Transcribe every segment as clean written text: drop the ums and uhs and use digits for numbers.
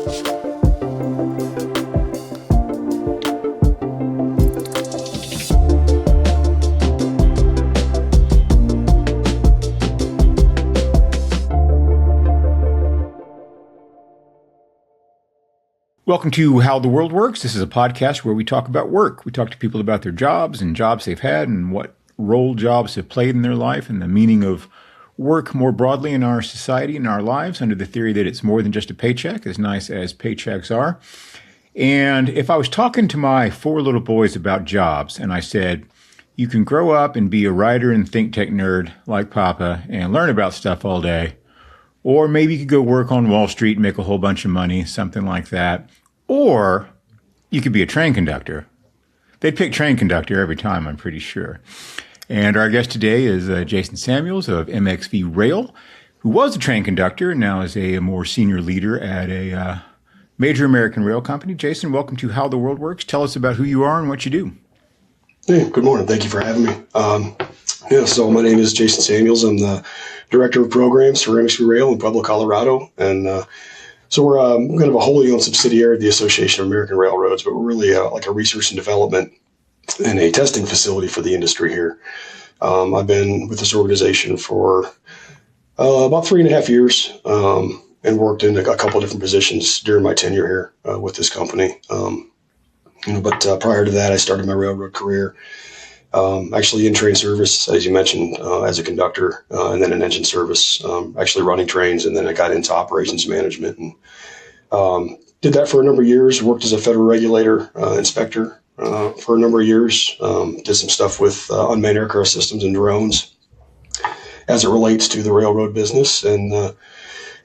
Welcome to How the World Works. This is a podcast where we talk about work. We talk to people about their jobs and jobs they've had and what role jobs have played in their life and the meaning of work more broadly in our society and our lives under the theory that it's more than just a paycheck, as nice as paychecks are. And if I was talking to my 4 little boys about jobs and I said, you can grow up and be a writer and think tech nerd like Papa and learn about stuff all day, or maybe you could go work on Wall Street and make a whole bunch of money, something like that. Or you could be a train conductor. They'd pick train conductor every time, I'm pretty sure. And our guest today is Jason Samuels of MXV Rail, who was a train conductor and now is a more senior leader at a major American rail company. Jason, welcome to How the World Works. Tell us about who you are and what you do. Hey, good morning. Thank you for having me. So my name is Jason Samuels. I'm the Director of Programs for MXV Rail in Pueblo, Colorado. And so we're kind of a wholly owned subsidiary of the Association of American Railroads, but we're really like a research and development and a testing facility for the industry here. I've been with this organization for about 3.5 years and worked in a couple of different positions during my tenure here with this company. But prior to that, I started my railroad career actually in train service, as you mentioned, as a conductor, and then in engine service, actually running trains. And then I got into operations management and did that for a number of years, worked as a federal regulator inspector for a number of years, did some stuff with unmanned aircraft systems and drones as it relates to the railroad business. And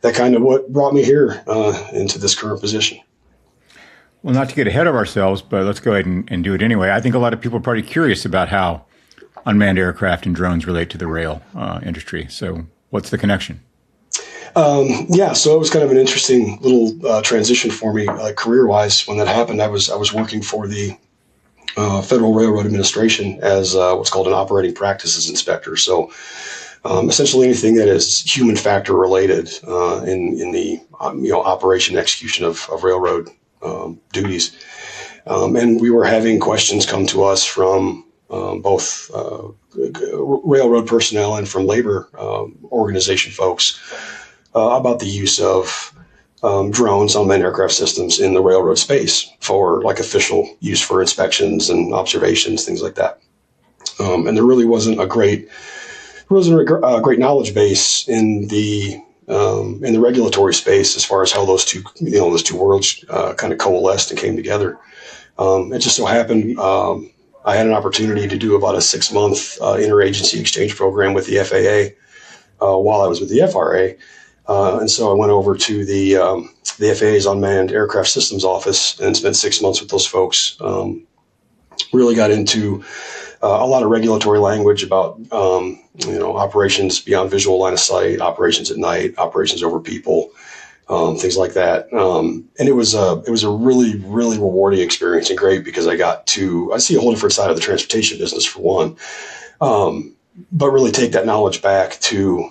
that kind of what brought me here into this current position. Well, not to get ahead of ourselves, but let's go ahead and do it anyway. I think a lot of people are probably curious about how unmanned aircraft and drones relate to the rail industry. So what's the connection? So it was kind of an interesting little transition for me career-wise. When that happened, I was working for the Federal Railroad Administration as what's called an operating practices inspector. So essentially anything that is human factor related in the operation and execution of railroad duties. And we were having questions come to us from both railroad personnel and from labor organization folks about the use of drones, unmanned aircraft systems in the railroad space for like official use for inspections and observations, things like that. And there really wasn't a great knowledge base in the regulatory space as far as how those two worlds kind of coalesced and came together. It just so happened I had an opportunity to do about a 6-month interagency exchange program with the FAA while I was with the FRA, and so I went over to the FAA's Unmanned Aircraft Systems Office and spent 6 months with those folks. Really got into a lot of regulatory language about operations beyond visual line of sight, operations at night, operations over people, things like that. And it was a really, really rewarding experience and great because I see a whole different side of the transportation business for one, but really take that knowledge back to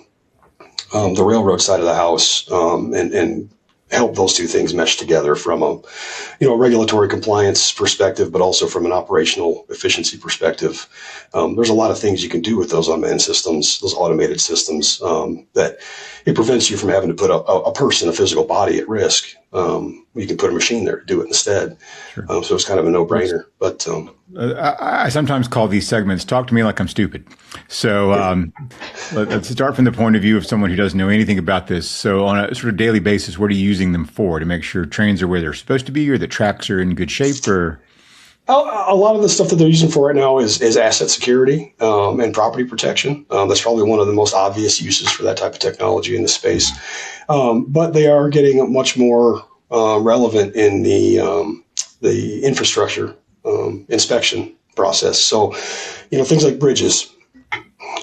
the railroad side of the house and help those two things mesh together from a regulatory compliance perspective, but also from an operational efficiency perspective. There's a lot of things you can do with those unmanned systems, those automated systems, that it prevents you from having to put a person, a physical body at risk. You can put a machine there to do it instead. Sure. So it's kind of a no-brainer. But I sometimes call these segments "Talk to Me Like I'm Stupid." So let's start from the point of view of someone who doesn't know anything about this. So on a sort of daily basis, what are you using them for? To make sure trains are where they're supposed to be, or the tracks are in good shape, or? A lot of the stuff that they're using for right now is asset security and property protection. That's probably one of the most obvious uses for that type of technology in the space. But they are getting much more relevant in the infrastructure inspection process. So, things like bridges.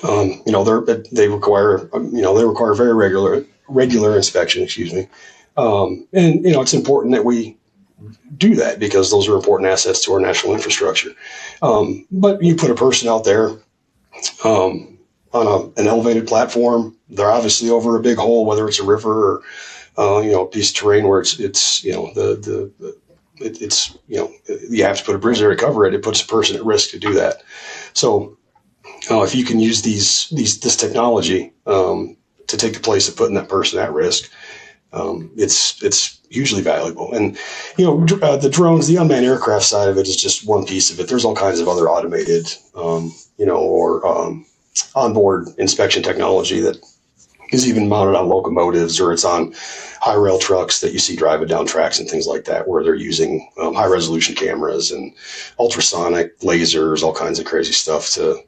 They require very regular inspection. Excuse me. And it's important that we do that because those are important assets to our national infrastructure. But you put a person out there on an elevated platform, they're obviously over a big hole, whether it's a river piece of terrain where it's it's you have to put a bridge there to cover it. It puts a person at risk to do that. So if you can use this technology to take the place of putting that person at risk, it's hugely valuable. And the drones, the unmanned aircraft side of it is just one piece of it. There's all kinds of other automated, or onboard inspection technology that is even mounted on locomotives, or it's on high rail trucks that you see driving down tracks and things like that, where they're using high resolution cameras and ultrasonic lasers, all kinds of crazy stuff to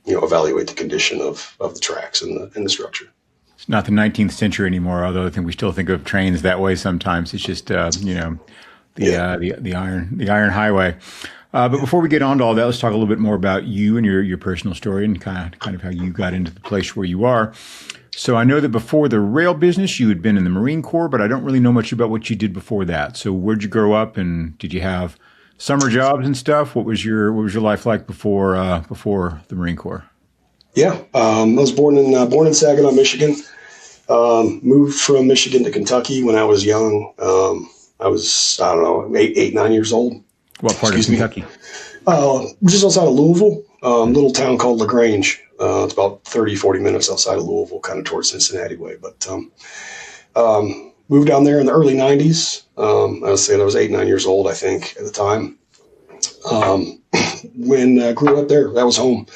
evaluate the condition of the tracks and the structure. It's not the 19th century anymore, although I think we still think of trains that way sometimes. It's just the iron highway. But before we get on to all that, let's talk a little bit more about you and your personal story and kind of how you got into the place where you are. So I know that before the rail business, you had been in the Marine Corps, but I don't really know much about what you did before that. So where'd you grow up, and did you have summer jobs and stuff? What was your life like before the Marine Corps? Yeah, I was born in Saginaw, Michigan. Moved from Michigan to Kentucky when I was young. I was, I don't know, 9 years old. What part of Kentucky? Just outside of Louisville, little town called LaGrange. It's about 30, 40 minutes outside of Louisville, kind of towards Cincinnati way. But moved down there in the early 90s. I was saying I was 9 years old, I think, at the time. When I grew up there, that was home.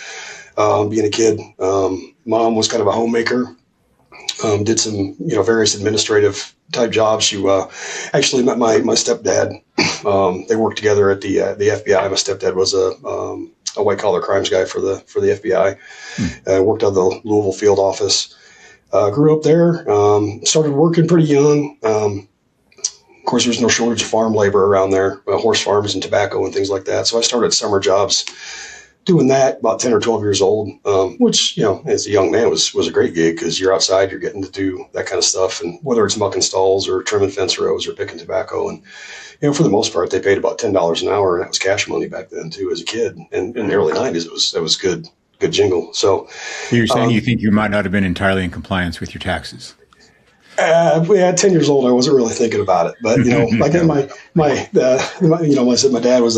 Being a kid, mom was kind of a homemaker. Did some, various administrative type jobs. She actually met my stepdad. They worked together at the FBI. My stepdad was a white collar crimes guy for the FBI. Worked out of the Louisville field office. Grew up there. Started working pretty young. Of course, there's no shortage of farm labor around there, horse farms and tobacco and things like that. So I started summer jobs doing that about 10 or 12 years old, which, as a young man was a great gig, because you're outside, you're getting to do that kind of stuff. And whether it's mucking stalls or trimming fence rows or picking tobacco. And, for the most part, they paid about $10 an hour, and that was cash money back then too, as a kid. And in the early 90s, it was good jingle. So you're saying you think you might not have been entirely in compliance with your taxes? At 10 years old, I wasn't really thinking about it. But, like I said, my dad was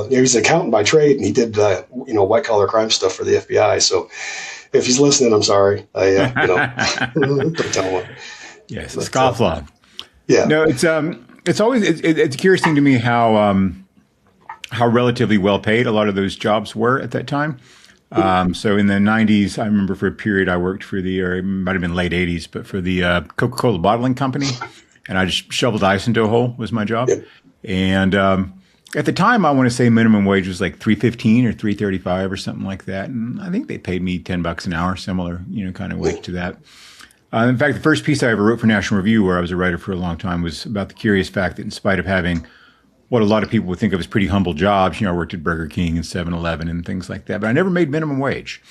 he was an accountant by trade, and he did, white collar crime stuff for the FBI. So if he's listening, I'm sorry. Don't tell him. Yes, a scofflaw. Yeah. No, it's always, it's a curious thing to me how relatively well paid a lot of those jobs were at that time. So in the 90s, I remember for a period I worked or it might have been late 80s, but for the Coca-Cola bottling company, and I just shoveled ice into a hole was my job. Yep. And at the time, I want to say minimum wage was like $3.15 or $3.35 or something like that. And I think they paid me $10 an hour, similar, kind of wage to that. In fact, the first piece I ever wrote for National Review, where I was a writer for a long time, was about the curious fact that in spite of having what a lot of people would think of as pretty humble jobs, I worked at Burger King and 7-Eleven and things like that, but I never made minimum wage.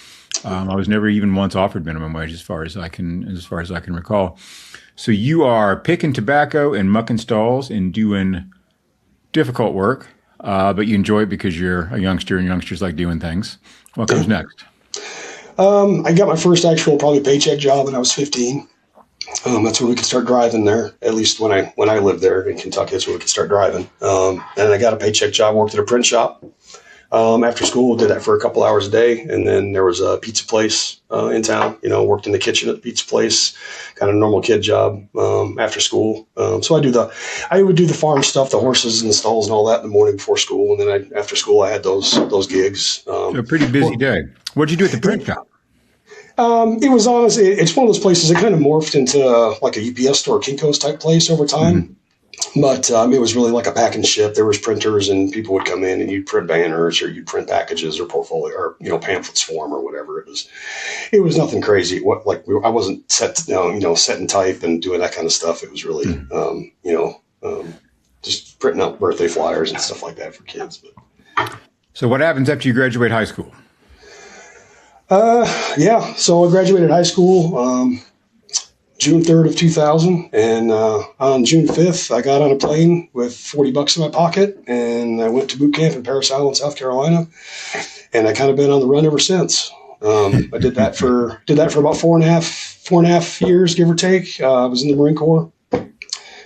I was never even once offered minimum wage, as far as I can recall. So you are picking tobacco and mucking stalls and doing difficult work, but you enjoy it because you're a youngster and youngsters like doing things. What comes next? I got my first actual probably paycheck job when I was 15. That's when we could start driving there. At least when I lived there in Kentucky, that's when we could start driving. And I got a paycheck job, worked at a print shop. After school, did that for a couple hours a day. And then there was a pizza place in town, worked in the kitchen at the pizza place, kind of a normal kid job after school. So I would do the farm stuff, the horses and the stalls and all that in the morning before school. And then after school, I had those gigs. A pretty busy day. What'd you do at the print shop? It was honestly, it's one of those places that kind of morphed into like a UPS store, Kinko's type place over time. Mm-hmm. But it was really like a pack and ship. There was printers, and people would come in and you'd print banners, or you'd print packages or portfolio or pamphlets for them or whatever. It was nothing crazy. I wasn't set and type and doing that kind of stuff. It was really just printing out birthday flyers and stuff like that for kids. But. So what happens after you graduate high school? So I graduated high school June 3rd of 2000, and on June 5th, I got on a plane with $40 in my pocket, and I went to boot camp in Parris Island, South Carolina, and I kind of been on the run ever since. I did that for about 4.5 years, give or take. I was in the Marine Corps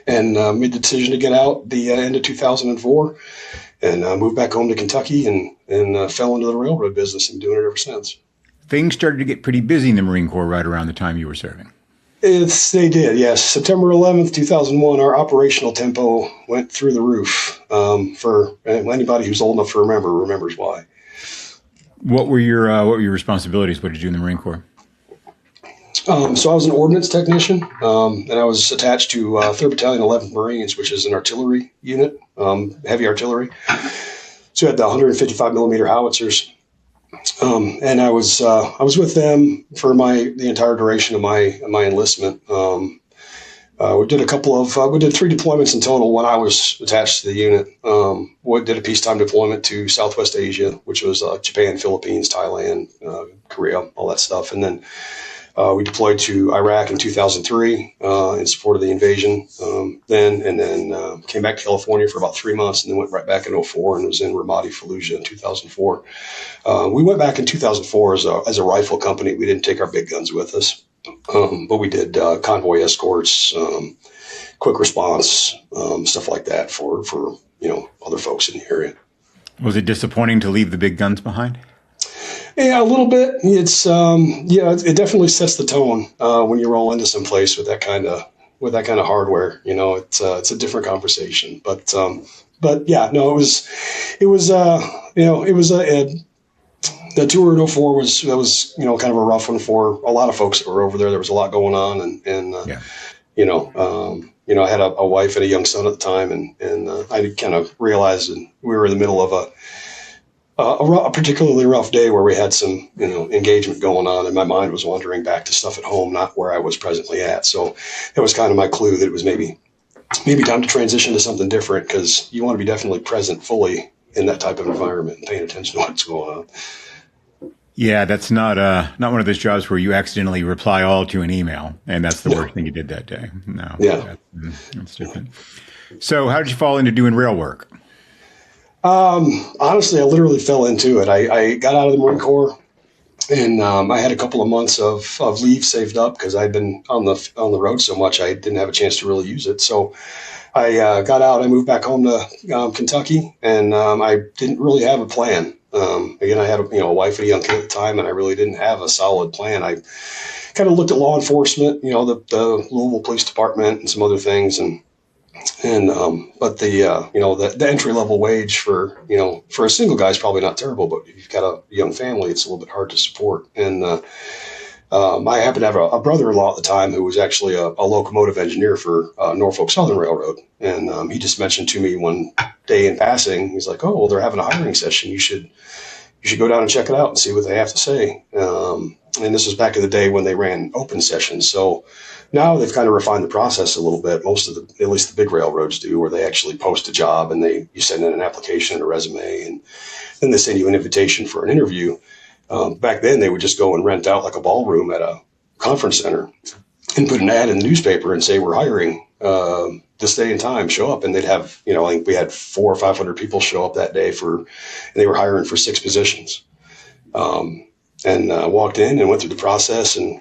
and made the decision to get out the end of 2004 and moved back home to Kentucky and fell into the railroad business and doing it ever since. Things started to get pretty busy in the Marine Corps right around the time you were serving. They did, yes. September 11th, 2001, our operational tempo went through the roof. For anybody who's old enough to remembers why. What were your responsibilities? What did you do in the Marine Corps? So I was an ordnance technician, and I was attached to 3rd Battalion, 11th Marines, which is an artillery unit, heavy artillery. So we had the 155 millimeter howitzers. And I was with them for the entire duration of my enlistment. We did 3 deployments in total when I was attached to the unit. We did a peacetime deployment to Southwest Asia, which was Japan, Philippines, Thailand, Korea, all that stuff. And then we deployed to Iraq in 2003 in support of the invasion. Then came back to California for about 3 months, and then went right back in 2004 and was in Ramadi, Fallujah in 2004. We went back in 2004 as a rifle company. We didn't take our big guns with us, but we did convoy escorts, quick response, stuff like that for other folks in the area. Was it disappointing to leave the big guns behind? Yeah, a little bit. It's it definitely sets the tone when you roll into some place with that kind of hardware. It's a different conversation. But yeah, no, it was the tour in 2004 was kind of a rough one for a lot of folks that were over there. There was a lot going on, and I had a wife and a young son at the time, and I kind of realized that we were in the middle of a particularly rough day where we had some, engagement going on, and my mind was wandering back to stuff at home, not where I was presently at. So that was kind of my clue that it was maybe time to transition to something different, because you want to be definitely present fully in that type of environment and paying attention to what's going on. Yeah, that's not one of those jobs where you accidentally reply all to an email, and that's the worst thing you did that day. No, yeah, that's different. So, how did you fall into doing rail work? Honestly, I literally fell into it. I got out of the Marine Corps, and I had a couple of months of leave saved up because I'd been on the road so much I didn't have a chance to really use it. So I got out. I moved back home to Kentucky, and I didn't really have a plan. Again, I had a wife and a young kid at the time, and I really didn't have a solid plan. I kind of looked at law enforcement, the Louisville Police Department and some other things, but the entry level wage for a single guy is probably not terrible, but if you've got a young family, it's a little bit hard to support. And I happened to have a brother-in-law at the time who was actually a locomotive engineer for Norfolk Southern Railroad, and he just mentioned to me one day in passing, he's like, "Oh, well, they're having a hiring session. You should go down and check it out and see what they have to say." And this was back in the day when they ran open sessions. So now they've kind of refined the process a little bit. At least the big railroads do, where they actually post a job and you send in an application and a resume, and then they send you an invitation for an interview. Back then, they would just go and rent out like a ballroom at a conference center and put an ad in the newspaper and say, "We're hiring this day and time, show up." And they'd have, I think we had 400 or 500 people show up that day and they were hiring for 6 positions. Walked in and went through the process, and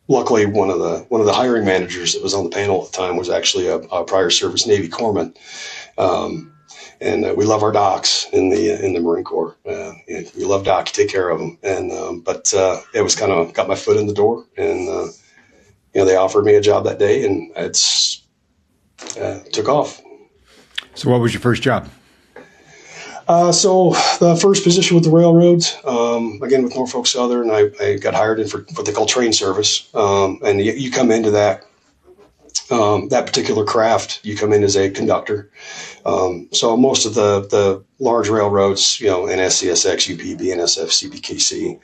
luckily one of the hiring managers that was on the panel at the time was actually a prior service Navy corpsman. And we love our docs in the Marine Corps. We love docs, you take care of them. But it was kind of got my foot in the door, and they offered me a job that day, and it's took off. So, what was your first job? So the first position with the railroads, again with Norfolk Southern, I got hired in for what they call train service, and you come into that particular craft. You come in as a conductor. So most of the large railroads, NSCSX, UP, BNSF, CPKC,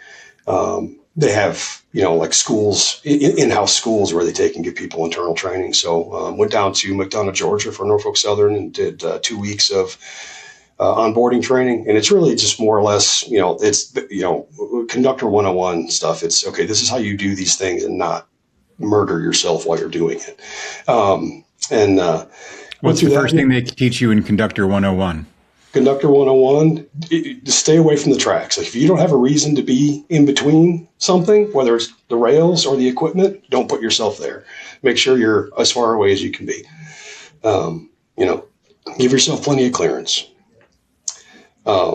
they have like schools, in-house schools where they take and give people internal training. So went down to McDonough, Georgia for Norfolk Southern and did 2 weeks of onboarding training. And it's really just more or less, it's, conductor 101 stuff. It's okay, this is how you do these things and not murder yourself while you're doing it. What's the first thing they teach you in Conductor 101? Conductor 101, stay away from the tracks. Like if you don't have a reason to be in between something, whether it's the rails or the equipment, don't put yourself there. Make sure you're as far away as you can be. You know, give yourself plenty of clearance. Yeah,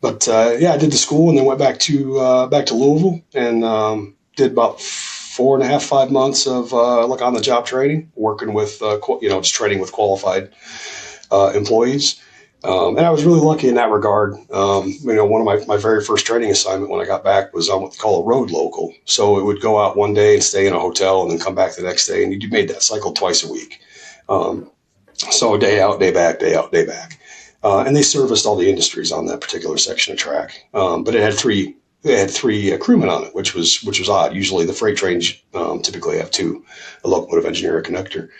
I did the school and then went back to Louisville and did about 4.5, 5 months of like on the job training, working with just training with qualified employees. And I was really lucky in that regard. One of my very first training assignment when I got back was on what they call a road local. So it would go out one day and stay in a hotel and then come back the next day. And you made that cycle twice a week. So day out, day back, day out, day back. And they serviced all the industries on that particular section of track. But it had three crewmen on it, which was odd. Usually the freight trains typically have two, a locomotive engineer, a conductor.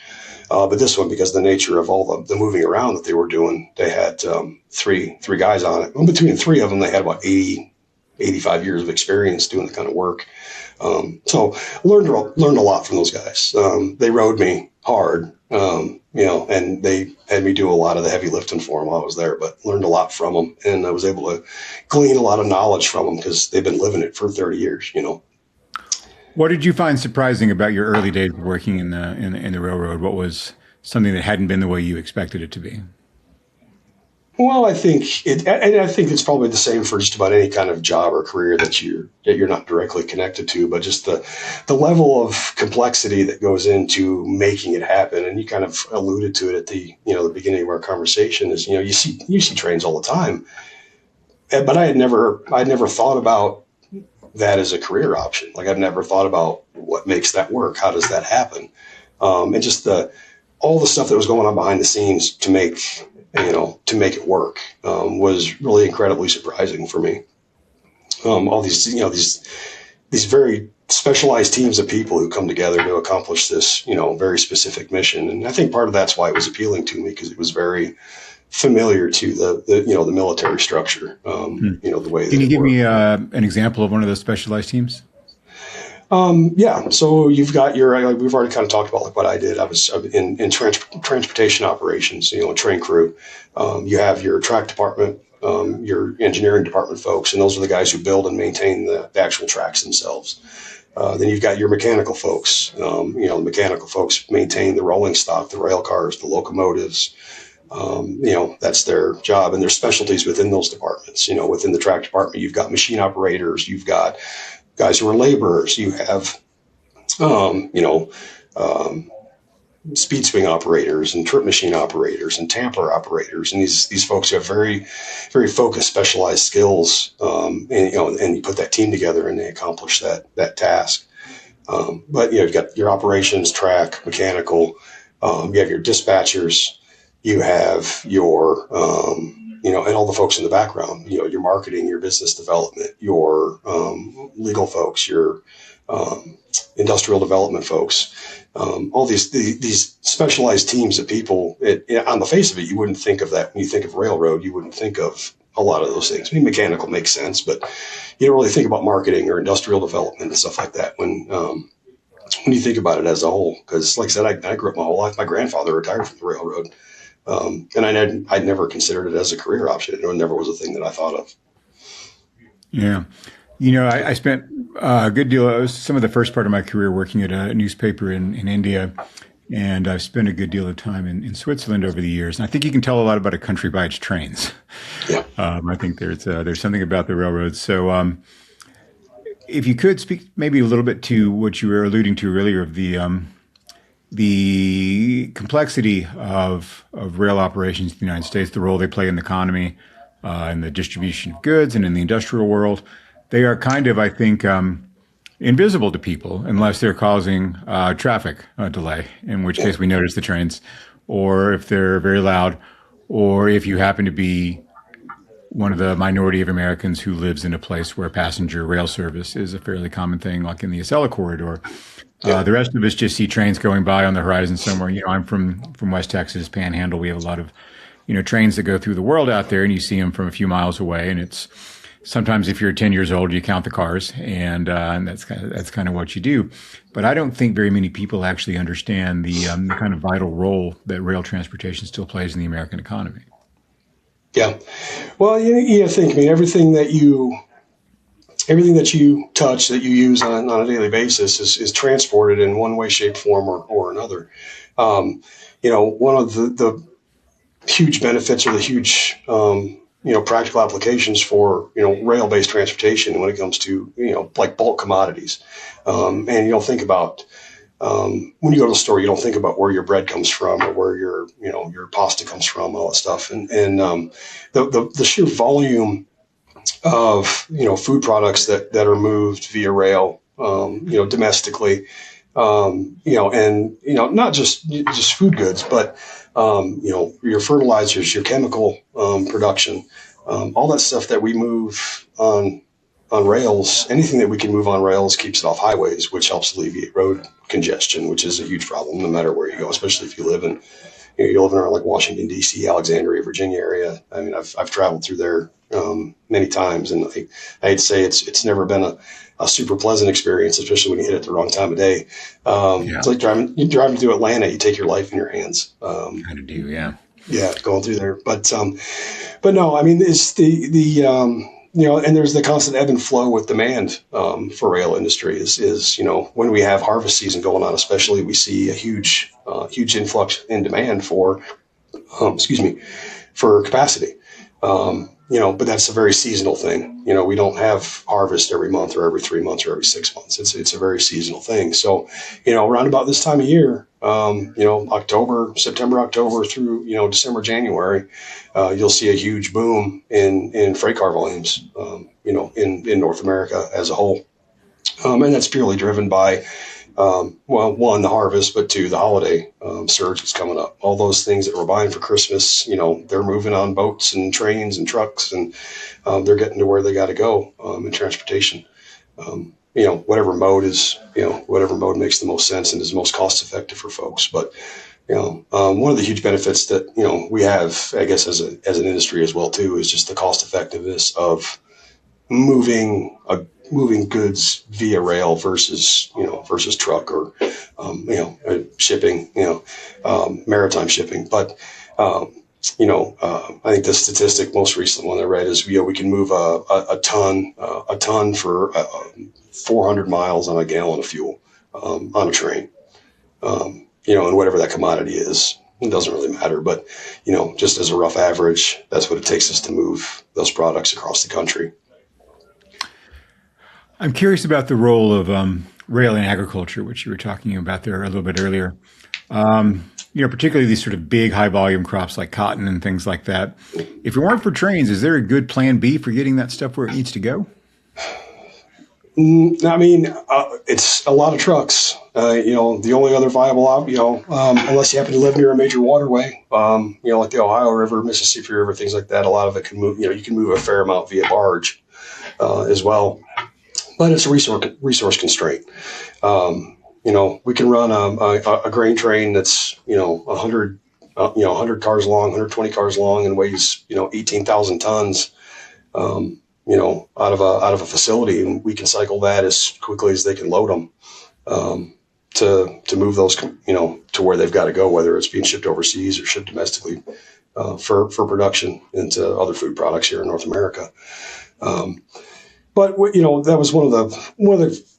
But this one, because of the nature of all the moving around that they were doing, they had three guys on it. And between the three of them, they had about 80, 85 years of experience doing the kind of work. So learned a lot from those guys. They rode me hard, and they had me do a lot of the heavy lifting for them while I was there, but learned a lot from them. And I was able to glean a lot of knowledge from them because they've been living it for 30 years, What did you find surprising about your early days of working in the railroad? What was something that hadn't been the way you expected it to be? Well, I think it's probably the same for just about any kind of job or career that you're not directly connected to, but just the level of complexity that goes into making it happen. And you kind of alluded to it at the beginning of our conversation is, you see trains all the time, but I had never thought about that as a career option. Like I've never thought about what makes that work. How does that happen? And just all the stuff that was going on behind the scenes to make it work was really incredibly surprising for me. All these very specialized teams of people who come together to accomplish this, very specific mission. And I think part of that's why it was appealing to me, because it was very familiar to the military structure, the way. Can you give me an example of one of those specialized teams? Yeah. So you've got we've already kind of talked about like what I did. I was in transportation operations, a train crew. You have your track department, your engineering department folks, and those are the guys who build and maintain the actual tracks themselves. Then you've got your mechanical folks. The mechanical folks maintain the rolling stock, the rail cars, the locomotives. That's their job, and there's specialties within those departments. Within the track department, you've got machine operators, you've got guys who are laborers, you have, speed swing operators and trip machine operators and tamper operators. And these folks have very, very focused, specialized skills. And you put that team together and they accomplish that task. But you've got your operations, track, mechanical, you have your dispatchers, you have your, and all the folks in the background, your marketing, your business development, your legal folks, your industrial development folks, all these specialized teams of people. On the face of it, you wouldn't think of that. When you think of railroad, you wouldn't think of a lot of those things. I mean, mechanical makes sense, but you don't really think about marketing or industrial development and stuff like that when you think about it as a whole. Because like I said, I grew up my whole life. My grandfather retired from the railroad. And I'd never considered it as a career option. It never was a thing that I thought of. Yeah. I spent a good deal, some of the first part of my career working at a newspaper in India. And I've spent a good deal of time in Switzerland over the years. And I think you can tell a lot about a country by its trains. Yeah. I think there's something about the railroads. So if you could speak maybe a little bit to what you were alluding to earlier of the complexity of rail operations in the United States, the role they play in the economy, in the distribution of goods and in the industrial world, they are kind of, I think, invisible to people unless they're causing traffic delay, in which case we notice the trains, or if they're very loud, or if you happen to be one of the minority of Americans who lives in a place where passenger rail service is a fairly common thing, like in the Acela corridor. The rest of us just see trains going by on the horizon somewhere. I'm from West Texas, Panhandle. We have a lot of, trains that go through the world out there, and you see them from a few miles away. And it's sometimes if you're 10 years old, you count the cars, and that's kind of what you do. But I don't think very many people actually understand the kind of vital role that rail transportation still plays in the American economy. Yeah. Well, you think, I mean, everything that you touch, that you use on a daily basis is transported in one way, shape, form, or another. Um, one of the huge benefits or the huge, practical applications for, rail-based transportation when it comes to, like bulk commodities. And you don't think about, when you go to the store, you don't think about where your bread comes from or where your pasta comes from, all that stuff. And the sheer volume of, food products that are moved via rail, domestically, and, not just food goods, but, your fertilizers, your chemical, production, all that stuff that we move on rails. Anything that we can move on rails keeps it off highways, which helps alleviate road congestion, which is a huge problem no matter where you go, especially if you live in, you're living around like Washington, D.C., Alexandria, Virginia area. I mean, I've traveled through there, many times, and I'd say it's never been a super pleasant experience, especially when you hit it the wrong time of day. Yeah, It's like driving through Atlanta. You take your life in your hands. kind of do. Yeah. Yeah, going through there. But no, I mean, it's and there's the constant ebb and flow with demand, for rail industry is, when we have harvest season going on, especially, we see a huge influx in demand for, excuse me, for capacity. But that's a very seasonal thing. We don't have harvest every month or every 3 months or every 6 months. It's a very seasonal thing. So, around about this time of year, September, October through, December, January, you'll see a huge boom in freight car volumes, in North America as a whole. And that's purely driven by, well, one, the harvest, but two, the holiday, surge that's coming up. All those things that we're buying for Christmas, they're moving on boats and trains and trucks, and, they're getting to where they got to go, in transportation. Whatever mode makes the most sense and is most cost effective for folks. But, one of the huge benefits that, we have, I guess, as an industry as well too, is just the cost effectiveness of moving goods via rail versus truck or, shipping, maritime shipping. But, I think the statistic, most recent one I read, is, we can move a ton for, 400 miles on a gallon of fuel, on a train. And whatever that commodity is, it doesn't really matter. But, just as a rough average, that's what it takes us to move those products across the country. I'm curious about the role of rail in agriculture, which you were talking about there a little bit earlier. Particularly these sort of big, high volume crops like cotton and things like that. If it weren't for trains, is there a good plan B for getting that stuff where it needs to go? I mean, it's a lot of trucks. The only other viable, unless you happen to live near a major waterway, like the Ohio River, Mississippi River, things like that. A lot of it can move. You can move a fair amount via barge, as well, but it's a resource constraint. We can run a grain train that's 100 cars long, 120 cars long, and weighs 18,000 tons. Out of a facility, and we can cycle that as quickly as they can load them, to move those, to where they've got to go, whether it's being shipped overseas or shipped domestically, for production into other food products here in North America. But that was one of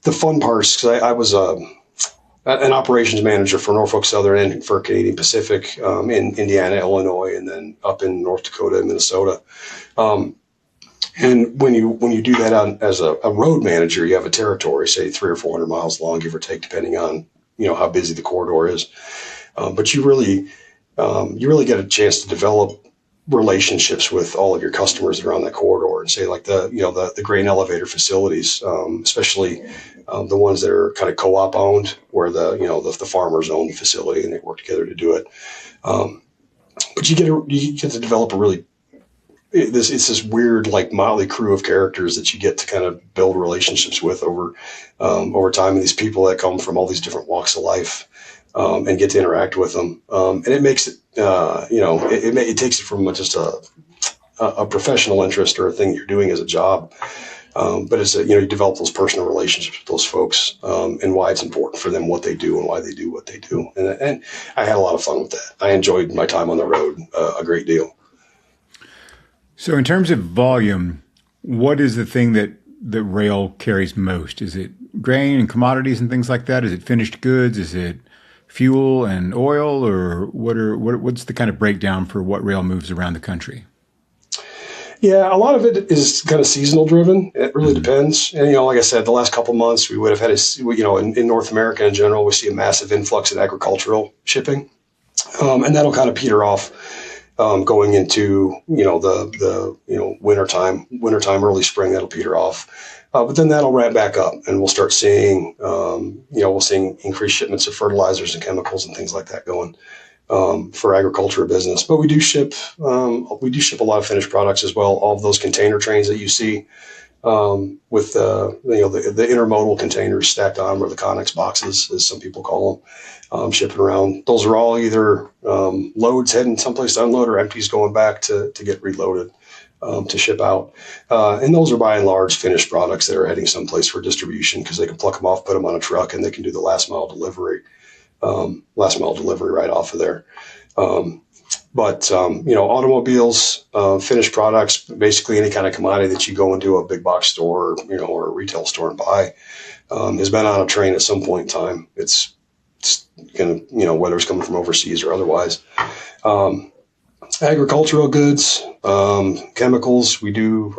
the fun parts, because I was an operations manager for Norfolk Southern and for Canadian Pacific, in Indiana, Illinois, and then up in North Dakota and Minnesota. And when you do that as a road manager, you have a territory, say 300 or 400 miles long, give or take, depending on how busy the corridor is. But you really get a chance to develop relationships with all of your customers around that corridor, and say, like, the grain elevator facilities, especially, the ones that are kind of co-op owned, where the farmers own the facility and they work together to do it. But you get to develop it's this weird, like, motley crew of characters that you get to kind of build relationships with over time. And these people that come from all these different walks of life, and get to interact with them. And it makes it, it takes it from just a professional interest or a thing you're doing as a job. But it's you develop those personal relationships with those folks, and why it's important for them, what they do and why they do what they do. And I had a lot of fun with that. I enjoyed my time on the road, a great deal. So in terms of volume, what is the thing that rail carries most? Is it grain and commodities and things like that? Is it finished goods? Is it fuel and oil, or what's the kind of breakdown for what rail moves around the country? Yeah, a lot of it is kind of seasonal driven. It really Hmm. depends. And, like I said, the last couple of months, we would have had in North America in general, we see a massive influx in agricultural shipping. And that'll kind of peter off going into, the wintertime, early spring, that'll peter off. But then that'll ramp back up and we'll start seeing, we'll seeing increased shipments of fertilizers and chemicals and things like that going for agriculture business. But we do ship a lot of finished products as well. All of those container trains that you see with the intermodal containers stacked on, or the Connex boxes, as some people call them, shipping around. Those are all either loads heading someplace to unload or empties going back to get reloaded to ship out. And those are by and large finished products that are heading someplace for distribution because they can pluck them off, put them on a truck, and they can do the last mile delivery right off of there. But automobiles, finished products, basically any kind of commodity that you go into a big box store, or a retail store and buy, has been on a train at some point in time. It's going to, whether it's coming from overseas or otherwise. Agricultural goods, chemicals. We do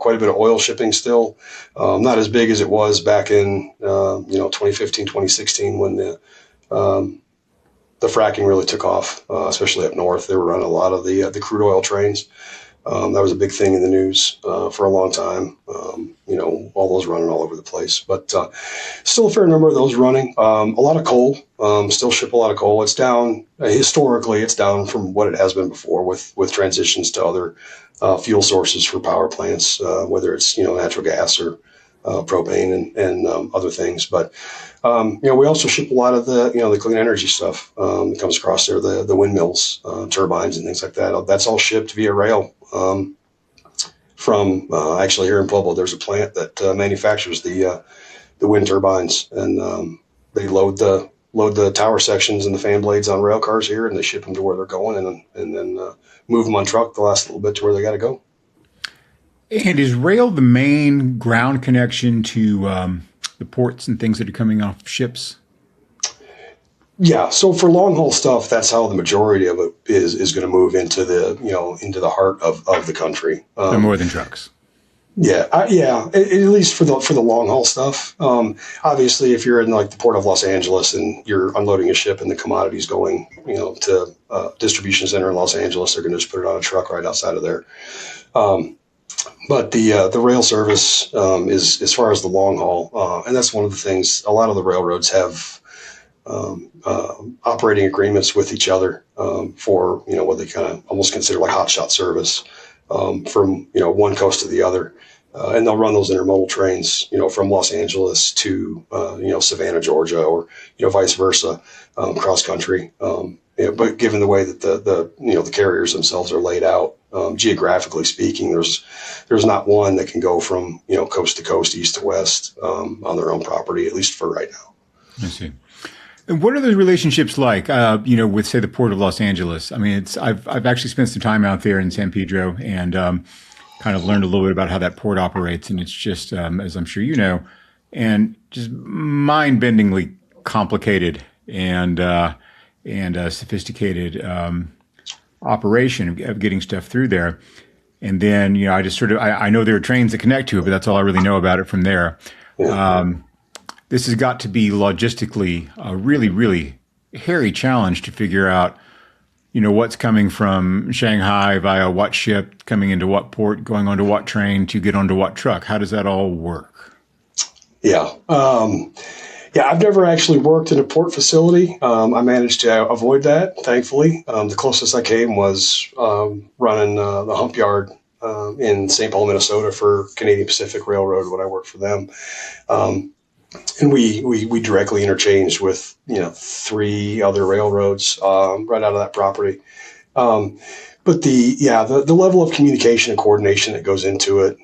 quite a bit of oil shipping still. Not as big as it was back in 2015, 2016 when the fracking really took off, especially up north. They were running a lot of the crude oil trains. That was a big thing in the news for a long time. All those running all over the place, but still a fair number of those running. A lot of coal. Still ship a lot of coal. It's down historically. It's down from what it has been before, with transitions to other fuel sources for power plants, whether it's natural gas or propane and other things. But we also ship a lot of the clean energy stuff that comes across there, the windmills, turbines, and things like that. That's all shipped via rail. From actually here in Pueblo, there's a plant that manufactures the wind turbines, and they load the tower sections and the fan blades on rail cars here, and they ship them to where they're going, and then move them on truck the last little bit to where they got to go. And is rail the main ground connection to the ports and things that are coming off ships? Yeah, so for long haul stuff, that's how the majority of it is going to move into the heart of the country. So more than trucks. Yeah, at least for the long haul stuff. Obviously, if you're in like the port of Los Angeles and you're unloading a ship and the commodities going to a distribution center in Los Angeles, they're going to just put it on a truck right outside of there. But the rail service is as far as the long haul, and that's one of the things. A lot of the railroads have operating agreements with each other for what they kind of almost consider like hotshot service from one coast to the other, and they'll run those intermodal trains from Los Angeles to Savannah, Georgia, or vice versa, cross country. But given the way that the carriers themselves are laid out, geographically speaking, there's not one that can go from coast to coast, east to west on their own property, at least for right now. I see. And what are those relationships like, with, say, the Port of Los Angeles? I mean, I've actually spent some time out there in San Pedro and kind of learned a little bit about how that port operates. And it's just, as I'm sure you know, and just mind-bendingly complicated and sophisticated operation of getting stuff through there. And then, I just I know there are trains that connect to it, but that's all I really know about it from there. Yeah. This has got to be logistically a really, really hairy challenge to figure out, what's coming from Shanghai via what ship, coming into what port, going onto what train to get onto what truck. How does that all work? Yeah. I've never actually worked in a port facility. I managed to avoid that, thankfully. The closest I came was running the hump yard in St. Paul, Minnesota for Canadian Pacific Railroad when I worked for them. And we directly interchanged with 3 other railroads right out of that property. But the level of communication and coordination that goes into it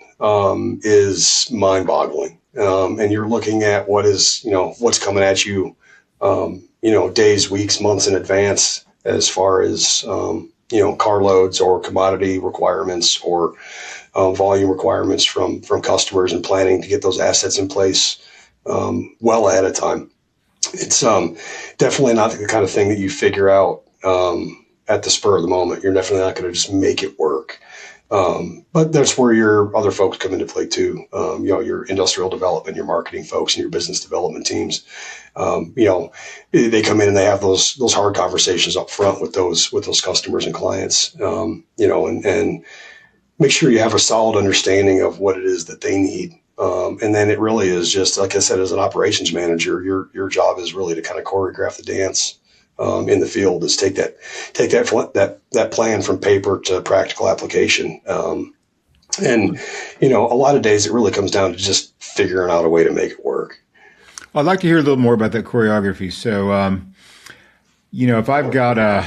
is mind-boggling. And you're looking at what's coming at you, days, weeks, months in advance, as far as carloads or commodity requirements or volume requirements from customers, and planning to get those assets in place well ahead of time. It's definitely not the kind of thing that you figure out at the spur of the moment. You're definitely not going to just make it work. But that's where your other folks come into play too. Your industrial development, your marketing folks, and your business development teams. They come in and they have those hard conversations up front with those customers and clients. And make sure you have a solid understanding of what it is that they need. And then it really is just, like I said, as an operations manager, your job is really to kind of choreograph the dance in the field. Is take that plan from paper to practical application. And a lot of days it really comes down to just figuring out a way to make it work. I'd like to hear a little more about that choreography. So, if I've got a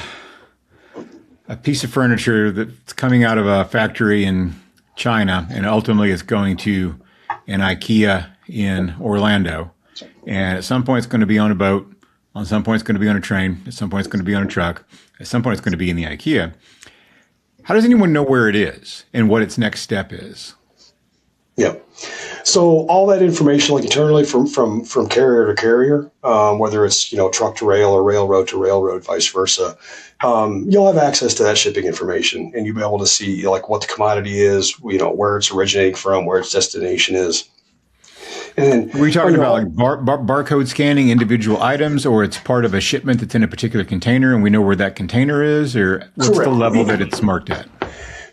piece of furniture that's coming out of a factory in China and ultimately it's going to an IKEA in Orlando, and at some point it's going to be on a boat, on some point it's going to be on a train, at some point it's going to be on a truck, at some point it's going to be in the IKEA. How does anyone know where it is and what its next step is? Yeah. So all that information, like internally from carrier to carrier, whether it's truck to rail or railroad to railroad, vice versa, you'll have access to that shipping information, and you'll be able to see like what the commodity is, where it's originating from, where its destination is. And are we talking about like barcode scanning individual items, or it's part of a shipment that's in a particular container and we know where that container is, or what's the level that it's marked at?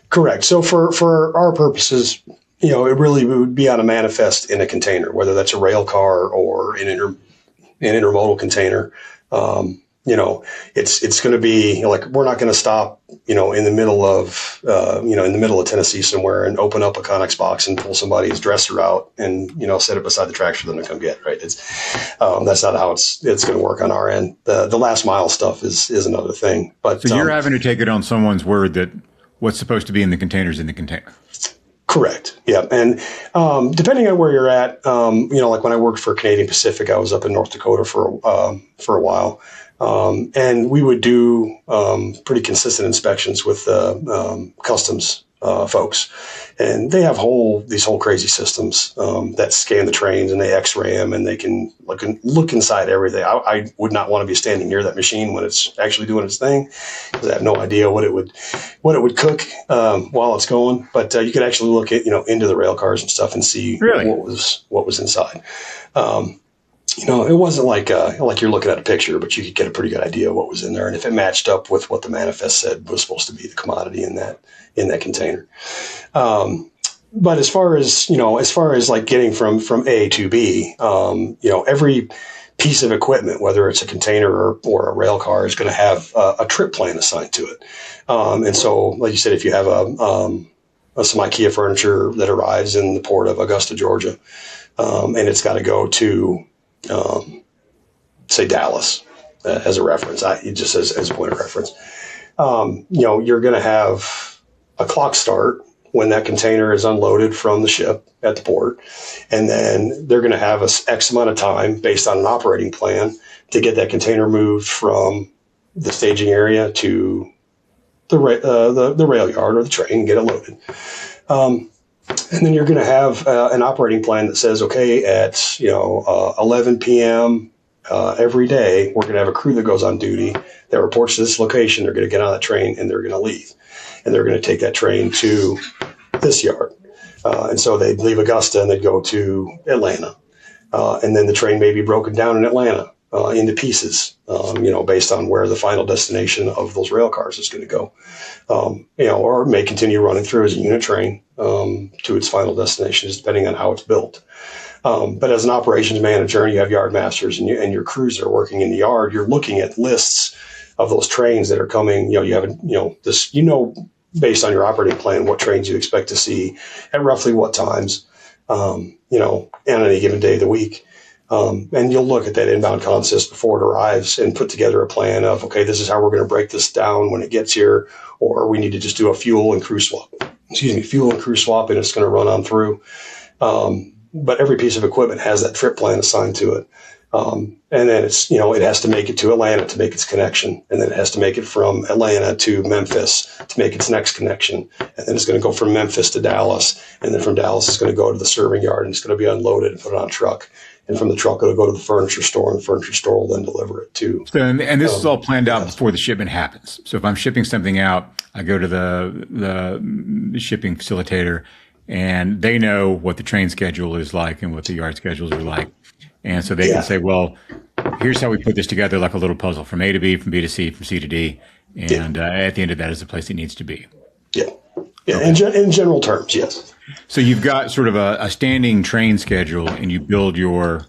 Correct. So for our purposes, it really would be on a manifest in a container, whether that's a rail car or an intermodal container. It's going to be like, we're not going to stop, in the middle of Tennessee somewhere and open up a Connex box and pull somebody's dresser out and, set it beside the tractor for them to come get, right? That's not how it's going to work on our end. The last mile stuff is another thing. But so you're having to take it on someone's word that what's supposed to be in the container is in the container. Correct. Yeah. And depending on where you're at, like when I worked for Canadian Pacific, I was up in North Dakota for a while. And we would do pretty consistent inspections with customs folks. And they have these whole crazy systems that scan the trains, and they X-ray them, and they can look inside everything. I would not want to be standing near that machine when it's actually doing its thing, because I have no idea what it would cook while it's going. But you could actually look at into the rail cars and stuff and see really what was inside. It wasn't like you're looking at a picture, but you could get a pretty good idea of what was in there, and if it matched up with what the manifest said was supposed to be the commodity in that container. But as far as like getting from A to B, every piece of equipment, whether it's a container or a rail car, is going to have a trip plan assigned to it. And so, like you said, if you have some IKEA furniture that arrives in the port of Augusta, Georgia, and it's got to go to say Dallas as a reference, just as a point of reference, you're going to have a clock start when that container is unloaded from the ship at the port. And then they're going to have X amount of time based on an operating plan to get that container moved from the staging area to the rail yard or the train and get it loaded. And then you're going to have an operating plan that says, okay, at 11 p.m. Every day, we're going to have a crew that goes on duty that reports to this location. They're going to get on that train and they're going to leave, and they're going to take that train to this yard. And so they'd leave Augusta and they'd go to Atlanta, and then the train may be broken down in Atlanta into pieces, based on where the final destination of those rail cars is going to go, or it may continue running through as a unit train to its final destinations, depending on how it's built. But as an operations manager, and you have yard masters and your crews that are working in the yard, you're looking at lists of those trains that are coming. You have this, based on your operating plan, what trains you expect to see at roughly what times, on any given day of the week. And you'll look at that inbound consist before it arrives and put together a plan of, okay, this is how we're going to break this down when it gets here, or we need to just do a fuel and crew swap, and it's going to run on through. But every piece of equipment has that trip plan assigned to it. And then it has to make it to Atlanta to make its connection. And then it has to make it from Atlanta to Memphis to make its next connection. And then it's going to go from Memphis to Dallas. And then from Dallas, it's going to go to the serving yard and it's going to be unloaded and put on a truck. And from the truck, it'll go to the furniture store, and the furniture store will then deliver it to. So, and this is all planned out before the shipment happens. So if I'm shipping something out, I go to the shipping facilitator, and they know what the train schedule is like and what the yard schedules are like. And so they can say, well, here's how we put this together like a little puzzle from A to B, from B to C, from C to D. And at the end of that is the place it needs to be. Yeah. Yeah. Okay. In general terms, yes. So you've got sort of a standing train schedule, and you build your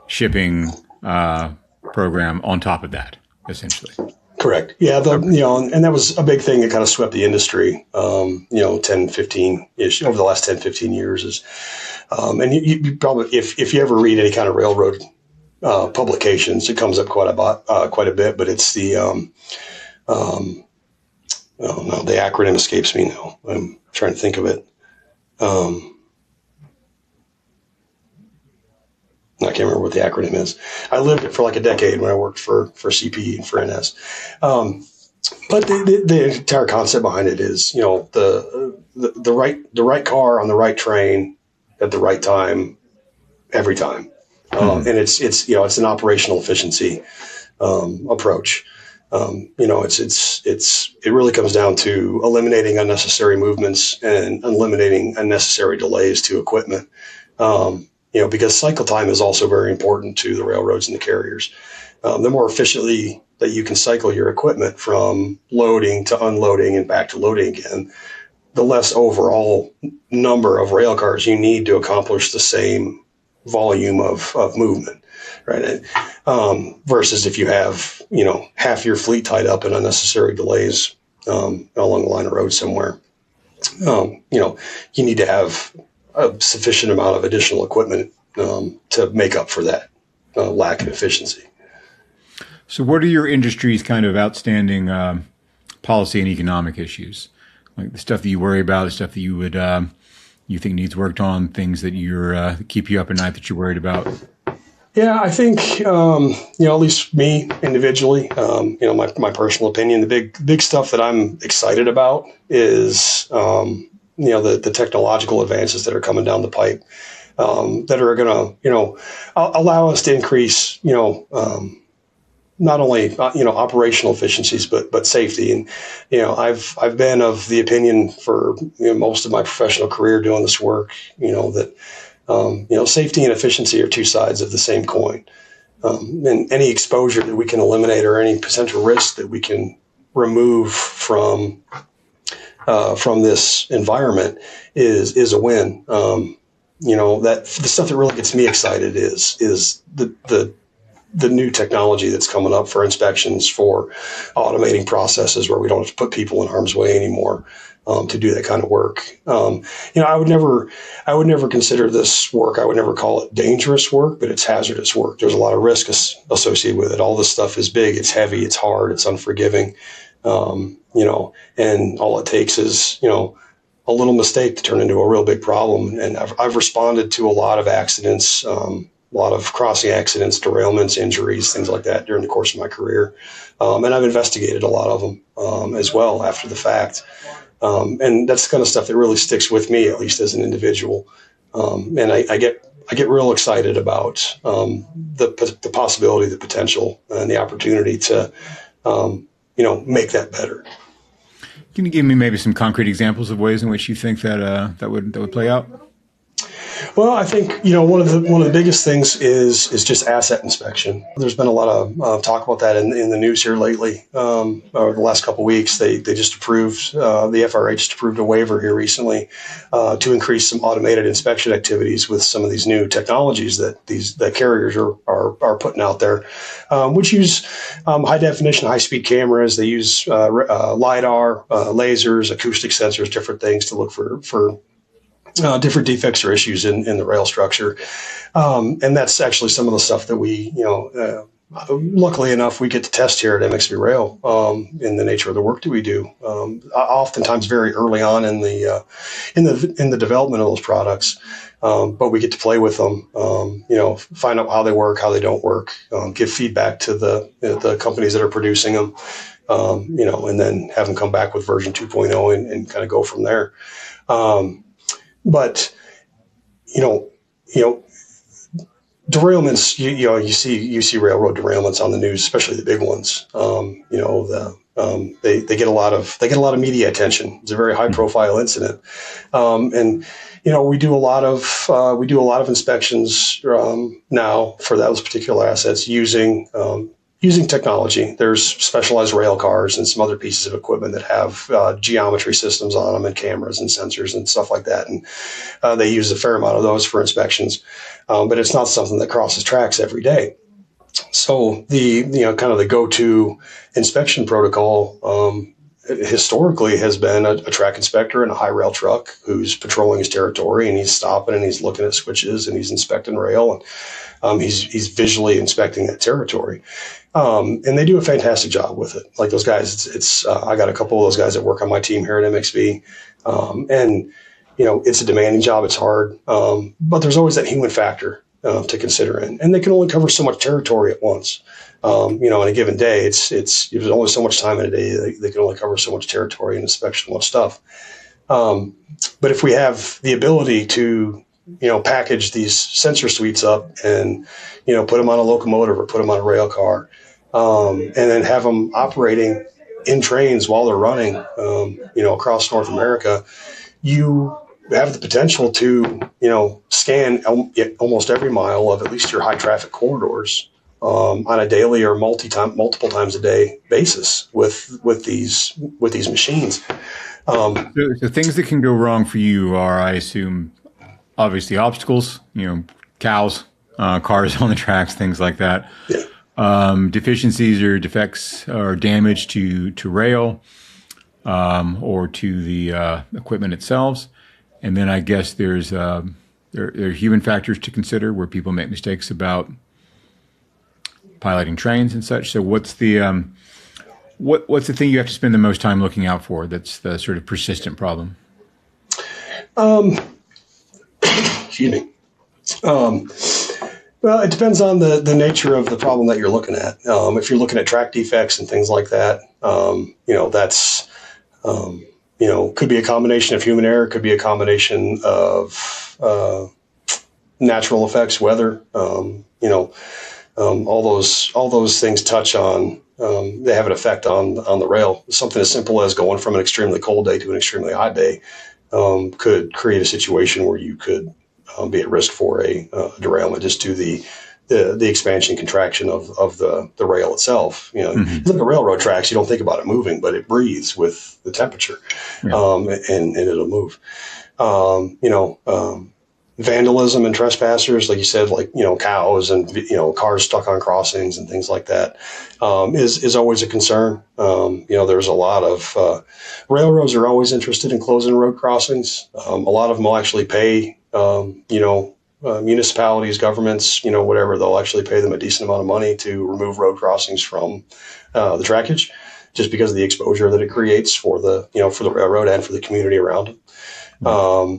shipping program on top of that, essentially. Correct. Yeah. And that was a big thing that kind of swept the industry, 10, 15-ish over the last 10, 15 years is, and you probably, if you ever read any kind of railroad publications, it comes up quite a bit, but it's the, oh no, the acronym escapes me now. I'm trying to think of it. I can't remember what the acronym is. I lived it for like a decade when I worked for CPE and for NS. But the entire concept behind it is, the right car on the right train at the right time, every time. And it's an operational efficiency approach. It really comes down to eliminating unnecessary movements and eliminating unnecessary delays to equipment. Because cycle time is also very important to the railroads and the carriers. The more efficiently that you can cycle your equipment from loading to unloading and back to loading again, the less overall number of rail cars you need to accomplish the same volume of movement, right? Versus if you have, half your fleet tied up in unnecessary delays along the line of road somewhere, you need to have a sufficient amount of additional equipment to make up for that lack of efficiency. So what are your industry's kind of outstanding policy and economic issues? Like the stuff that you worry about, the stuff that you would you think needs worked on, things that you're keep you up at night that you're worried about? Yeah, I think at least me individually, my personal opinion, the big stuff that I'm excited about is the technological advances that are coming down the pipe that are going to allow us to increase not only operational efficiencies but safety. And I've been of the opinion for most of my professional career doing this work that safety and efficiency are two sides of the same coin. And any exposure that we can eliminate or any potential risk that we can remove from this environment is a win. That the stuff that really gets me excited is the new technology that's coming up for inspections, for automating processes where we don't have to put people in harm's way anymore to do that kind of work. I would never consider this work. I would never call it dangerous work, but it's hazardous work. There's a lot of risk associated with it. All this stuff is big, it's heavy, it's hard, it's unforgiving. And all it takes is, a little mistake to turn into a real big problem. And I've responded to a lot of accidents, a lot of crossing accidents, derailments, injuries, things like that during the course of my career. And I've investigated a lot of them as well after the fact. And that's the kind of stuff that really sticks with me, at least as an individual. And I get real excited about the possibility, the potential, and the opportunity to make that better. Can you give me maybe some concrete examples of ways in which you think that that would play out? Well, I think one of the biggest things is just asset inspection. There's been a lot of talk about that in the news here lately. Over the last couple of weeks, they just approved the FRA just approved a waiver here recently to increase some automated inspection activities with some of these new technologies that carriers are putting out there, which use high definition, high speed cameras. They use LiDAR, lasers, acoustic sensors, different things to look for different defects or issues in the rail structure. And that's actually some of the stuff that we luckily enough, we get to test here at MXB Rail in the nature of the work that we do. Oftentimes, very early on in the development of those products, but we get to play with them. Find out how they work, how they don't work, give feedback to the companies that are producing them. And then have them come back with version 2.0 and kind of go from there. But derailments, you see railroad derailments on the news, especially the big ones. They get a lot of media attention. It's a very high profile incident, and we do a lot of inspections now for those particular assets using technology. There's specialized rail cars and some other pieces of equipment that have geometry systems on them and cameras and sensors and stuff like that. And they use a fair amount of those for inspections, but it's not something that crosses tracks every day. So the kind of the go-to inspection protocol historically has been a track inspector in a high rail truck who's patrolling his territory, and he's stopping and he's looking at switches and he's inspecting rail, and he's visually inspecting that territory. And they do a fantastic job with it. Like those guys, it's I got a couple of those guys that work on my team here at MXB, and it's a demanding job. It's hard, but there's always that human factor to consider, and they can only cover so much territory at once. In a given day, there's only so much time in a day. They can only cover so much territory and inspect so much stuff. But if we have the ability to package these sensor suites up and put them on a locomotive or put them on a rail car, and then have them operating in trains while they're running, across North America, you have the potential to scan almost every mile of at least your high traffic corridors on a daily or multiple times a day basis with these machines. The things that can go wrong for you are, I assume, obviously obstacles, cows, cars on the tracks, things like that. Yeah. Deficiencies or defects or damage to rail or to the equipment itself. And then I guess there are human factors to consider where people make mistakes about piloting trains and such. So what's the what's the thing you have to spend the most time looking out for that's the sort of persistent problem? Excuse me. Well, it depends on the nature of the problem that you're looking at. If you're looking at track defects and things like that, that's could be a combination of human error, could be a combination of natural effects, weather. All those things touch on. They have an effect on the rail. Something as simple as going from an extremely cold day to an extremely hot day could create a situation where you could be at risk for a derailment just due to the expansion contraction of the rail itself. You look at railroad tracks, you don't think about it moving, but it breathes with the temperature, and it'll move. Vandalism and trespassers, like you said, cows and cars stuck on crossings and things like that, is always a concern. There's a lot of railroads are always interested in closing road crossings. A lot of them will actually pay municipalities, governments, whatever, they'll actually pay them a decent amount of money to remove road crossings from the trackage, just because of the exposure that it creates for the railroad and for the community around it. Are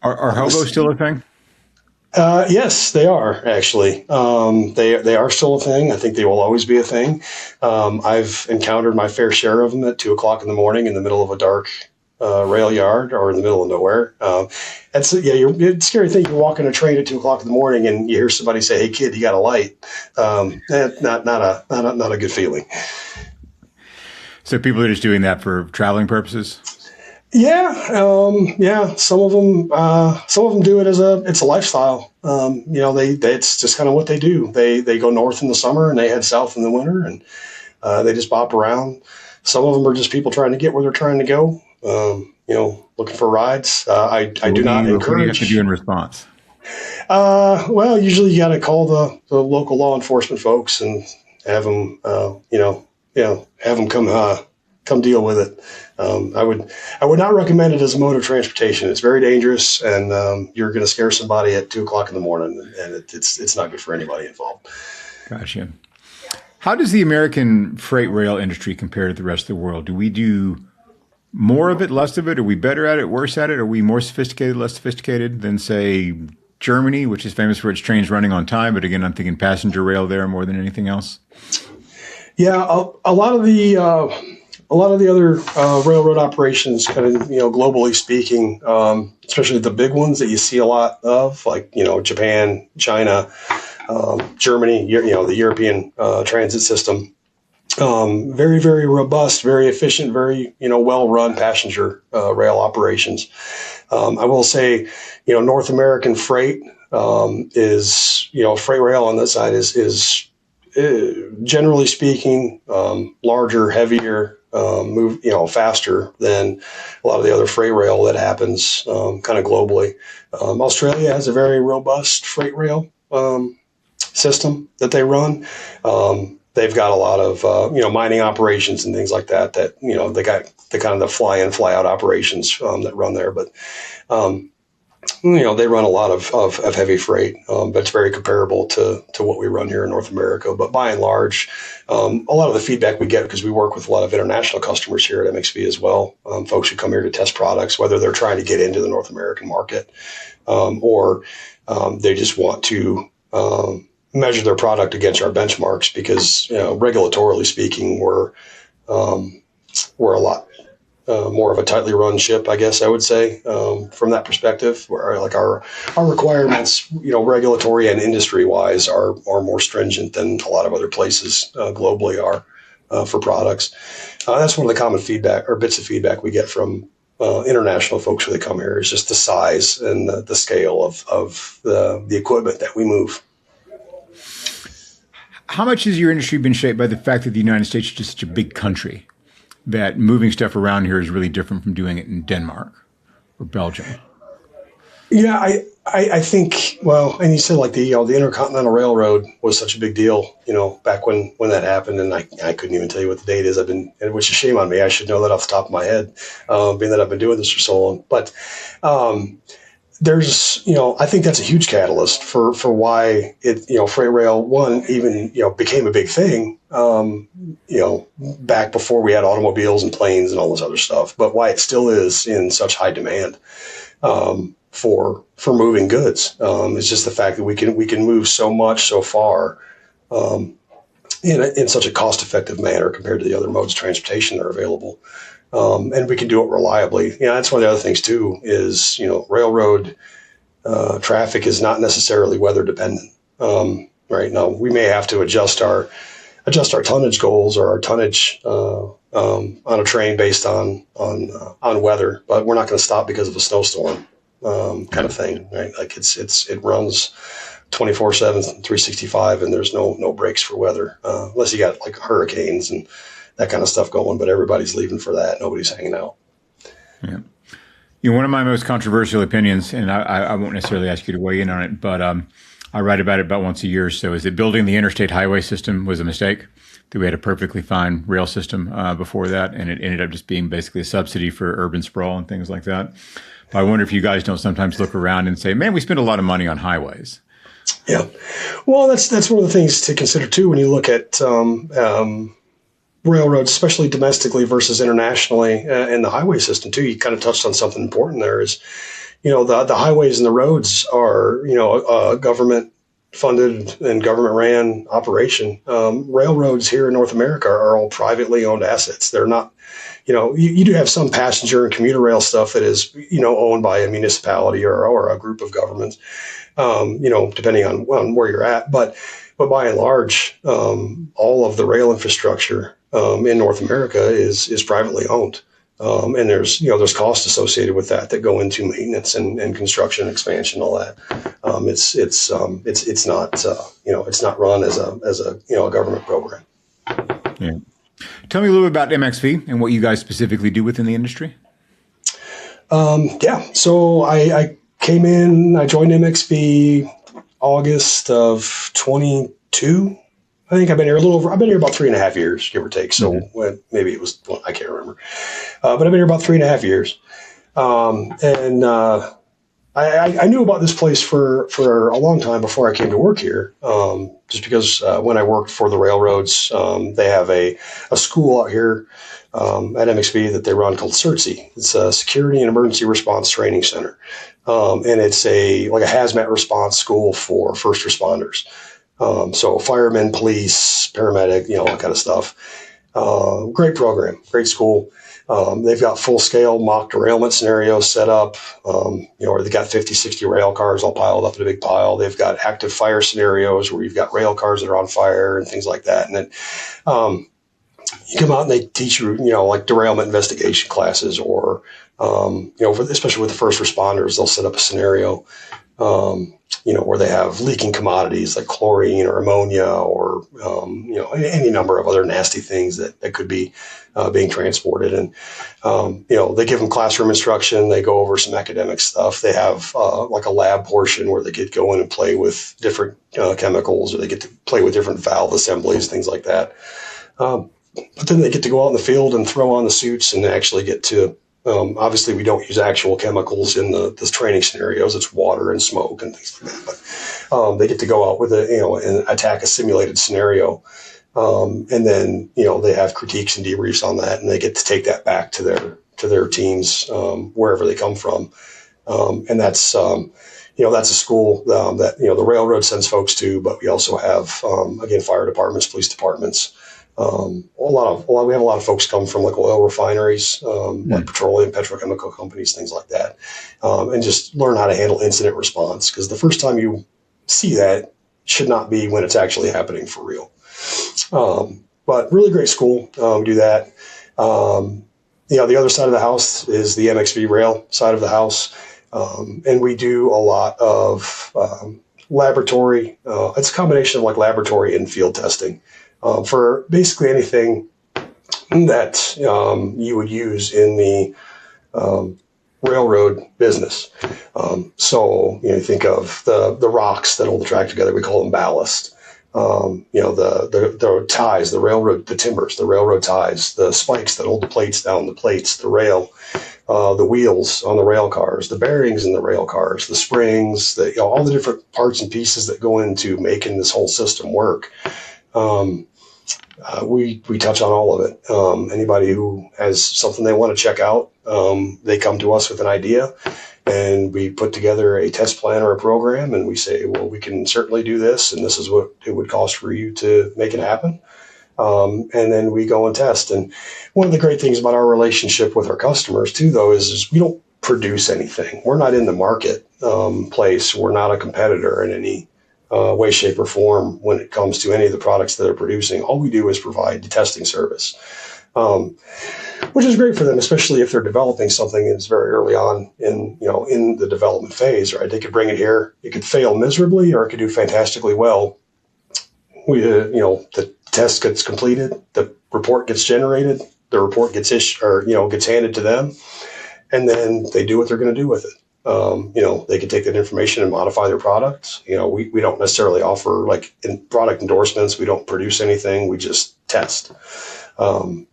hobos still a thing? Yes, they are actually. They are still a thing. I think they will always be a thing. I've encountered my fair share of them at 2:00 in the morning in the middle of a dark rail yard or in the middle of nowhere. It's a scary thing. You're walking a train at 2:00 in the morning and you hear somebody say, "Hey kid, you got a light." Not a good feeling. So people are just doing that for traveling purposes? Yeah. Some of them do it it's a lifestyle. It's just kind of what they do. They go north in the summer and they head south in the winter, and they just bop around. Some of them are just people trying to get where they're trying to go. Looking for rides. I do not encourage. What do you have to do in response? Well, usually you got to call the local law enforcement folks and have them, have them come come deal with it. I would not recommend it as a mode of transportation. It's very dangerous, and you're going to scare somebody at 2:00 in the morning, and it's not good for anybody involved. Gotcha. How does the American freight rail industry compare to the rest of the world? Do we do more of it, less of it? Are we better at it, worse at it? Are we more sophisticated, less sophisticated than, say, Germany, which is famous for its trains running on time? But again, I'm thinking passenger rail there more than anything else. Yeah, a lot of the other railroad operations, kind of globally speaking, especially the big ones that you see a lot of, like Japan, China, Germany, the European transit system. Very, very robust, very efficient, very well-run passenger rail operations. I will say, North American freight is freight rail on that side is generally speaking larger, heavier, move faster than a lot of the other freight rail that happens kind of globally. Australia has a very robust freight rail system that they run. They've got a lot of mining operations and things like that. They got the kind of the fly in, fly out operations that run there. But they run a lot of heavy freight. That's very comparable to what we run here in North America. But by and large, a lot of the feedback we get, because we work with a lot of international customers here at MXV as well, folks who come here to test products, whether they're trying to get into the North American market or they just want to measure their product against our benchmarks, because regulatorily speaking, we're a lot more of a tightly run ship, I guess I would say, from that perspective, where like our requirements, regulatory and industry wise, are more stringent than a lot of other places globally are for products. That's one of the common feedback or bits of feedback we get from international folks when they come here, is just the size and the scale of the equipment that we move. How much has your industry been shaped by the fact that the United States is just such a big country that moving stuff around here is really different from doing it in Denmark or Belgium? Yeah, I think, well, and you said like the Intercontinental Railroad was such a big deal, back when that happened, and I couldn't even tell you what the date is. Which is a shame on me. I should know that off the top of my head, being that I've been doing this for so long. But there's, I think that's a huge catalyst for why it, freight rail one even, became a big thing, back before we had automobiles and planes and all this other stuff, but why it still is in such high demand, for moving goods. It's just the fact that we can move so much, so far, in such a cost effective manner compared to the other modes of transportation that are available. And we can do it reliably. That's one of the other things too, is, railroad traffic is not necessarily weather dependent. Right now, we may have to adjust our tonnage goals or our tonnage on a train based on weather, but we're not going to stop because of a snowstorm, kind of thing, right? Like it runs 24/7, 365, and there's no breaks for weather, unless you got like hurricanes and that kind of stuff going, but everybody's leaving for that. Nobody's hanging out. Yeah. One of my most controversial opinions, and I won't necessarily ask you to weigh in on it, but I write about it about once a year or so, is that building the interstate highway system was a mistake, that we had a perfectly fine rail system before that, and it ended up just being basically a subsidy for urban sprawl and things like that. But I wonder if you guys don't sometimes look around and say, man, we spend a lot of money on highways. Yeah. Well, that's one of the things to consider too when you look at railroads, especially domestically versus internationally, and the highway system too. You kind of touched on something important there, is, the highways and the roads are, a government funded and government ran operation. Railroads here in North America are all privately owned assets. They're not, you do have some passenger and commuter rail stuff that is, owned by a municipality or a group of governments, depending on where you're at. But by and large, all of the rail infrastructure in North America is privately owned, and there's costs associated with that go into maintenance and construction, expansion, all that. It's not run as a government program. Yeah. Tell me a little bit about MXV and what you guys specifically do within the industry. So I came in, I joined MXV August of 22. I think I've been here I've been here about 3.5 years, give or take. So maybe it was, well, I can't remember. But I've been here about 3.5 years. And I knew about this place for a long time before I came to work here. Just because when I worked for the railroads, they have a school out here at MXB that they run called CERTSI. It's a Security and Emergency Response Training Center. And it's like a hazmat response school for first responders. So firemen, police, paramedic, all that kind of stuff. Great program, great school. They've got full scale mock derailment scenarios set up, where they've got 50, 60 rail cars all piled up in a big pile. They've got active fire scenarios where you've got rail cars that are on fire and things like that. And then, you come out and they teach you, like derailment investigation classes or, especially with the first responders, they'll set up a scenario, where they have leaking commodities like chlorine or ammonia or, any number of other nasty things that could be being transported. And, they give them classroom instruction. They go over some academic stuff. They have like a lab portion where they get to go in and play with different chemicals, or they get to play with different valve assemblies, things like that. But then they get to go out in the field and throw on the suits and actually get to, obviously we don't use actual chemicals in the training scenarios. It's water and smoke and things like that. But they get to go out with and attack a simulated scenario. And then, they have critiques and debriefs on that, and they get to take that back to their teams, wherever they come from. And that's, that's a school that, the railroad sends folks to, but we also have, again, fire departments, police departments. We have a lot of folks come from like oil refineries, like petroleum, petrochemical companies, things like that, and just learn how to handle incident response. Because the first time you see that should not be when it's actually happening for real. But really great school. We do that. The other side of the house is the MXV rail side of the house. And we do a lot of laboratory. It's a combination of like laboratory and field testing. For basically anything that you would use in the railroad business. So you think of the rocks that hold the track together. We call them ballast. The ties, the timbers, the railroad ties, the spikes that hold the plates down, the plates, the rail, the wheels on the rail cars, the bearings in the rail cars, the springs, all the different parts and pieces that go into making this whole system work. We touch on all of it. Anybody who has something they want to check out, they come to us with an idea, and we put together a test plan or a program, and we say, well, we can certainly do this, and this is what it would cost for you to make it happen. And then we go and test. And one of the great things about our relationship with our customers too, though, is we don't produce anything. We're not in the market place. We're not a competitor in any way, shape, or form when it comes to any of the products that they're producing. All we do is provide the testing service, which is great for them, especially if they're developing something that's very early on in the development phase. Right? They could bring it here. It could fail miserably, or it could do fantastically well. The test gets completed, the report gets generated, the report gets gets handed to them, and then they do what they're going to do with it. They can take that information and modify their products. We don't necessarily offer like product endorsements. We don't produce anything. We just test. I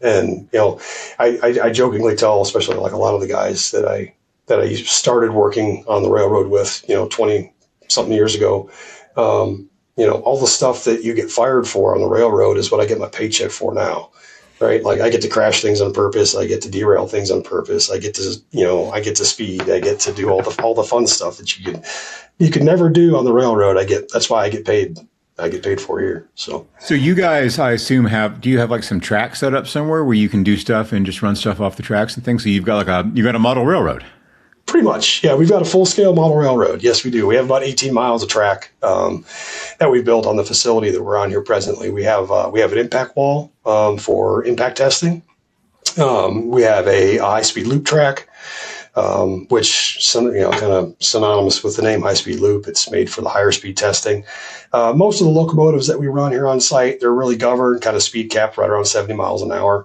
jokingly tell, especially like a lot of the guys that I started working on the railroad with, 20 something years ago, all the stuff that you get fired for on the railroad is what I get my paycheck for now. Right. Like I get to crash things on purpose. I get to derail things on purpose. I get to speed. I get to do all the fun stuff that you could never do on the railroad. That's why I get paid. I get paid for here. So you guys, I assume do you have like some track set up somewhere where you can do stuff and just run stuff off the tracks and things? So you've got a model railroad. Pretty much. Yeah. We've got a full scale model railroad. Yes, we do. We have about 18 miles of track, that we built on the facility that we're on here presently. We have an impact wall, for impact testing. We have a high speed loop track, which kind of synonymous with the name high speed loop. It's made for the higher speed testing. Most of the locomotives that we run here on site, they're really governed, kind of speed capped right around 70 miles an hour.